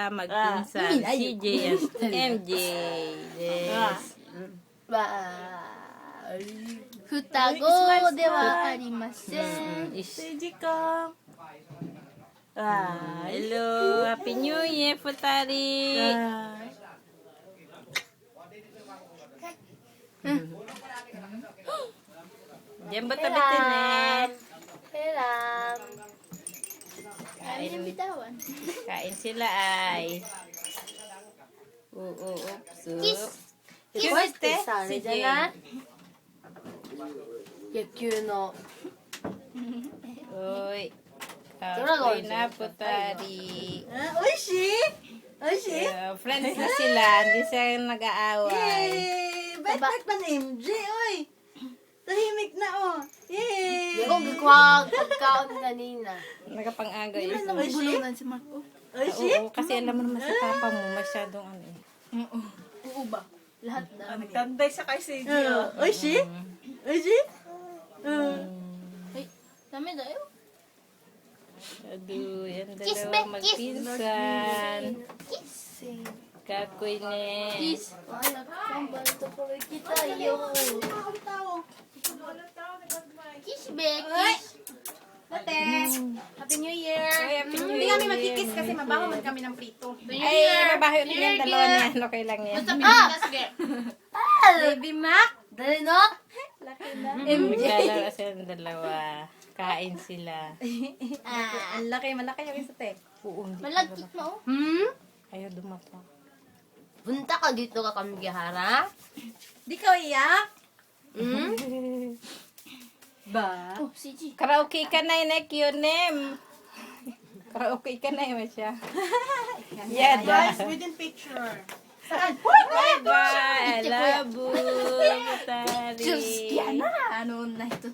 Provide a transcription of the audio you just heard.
magpinsan. CJ at MJ. Yes. 双子ではありません。 CJ ka. Hello. Happy New Year, Futari. Diyan ba tabitin eh? Helam. Kain bitawan. Kain sila ay. Soup. Kiss ってさ、あれじゃない？野球の。Uy. Dragon. Kapoy na, Futari. おいしいおいしい Friends na sila. Hindi sila nag-aaway. Yay! Ba't pa ni MJ, oy? Tahimik na, oh. Yay! Hindi ko gikuha pagkaon kanina. Nagapang-aga yun. Bulungan si Marco. Oishi? Oo, kasi alam mo naman sa papa mo, masyadong ano eh. Oo ba? Lahat na. Nagtantay sa kay CJ. Oishi? Oishi? Ay, dami da yun. Ado, yan Kiss, dalawa kiss. magpinsan. Kiss. Kakoy ne. Kiss. Wala kang balto ko kita yo. Kiss, be. Kiss. Ate, Happy New Year. Happy New Hindi kami Year. magkikiss kasi mabaho man kami ng prito. Ay, mabaho ulit yung dalawa niya. Okay lang yan. Baby Mac. Dali no? Maglalaro sila ng dalawa. Kain sila. Ang laki, malaki yung isa te. Oo, hindi. Malagkit mo. Ayaw dumapa. Punta ka dito ka kamigahara. Di ka iyak? Ba? Oh, CG. Karaoke ka na yun, yun, Nem. Karaoke ka na yun siya. Yeah, Guys, within picture. bye-bye. I love you. Futari. Just, yan na. Ano na ito?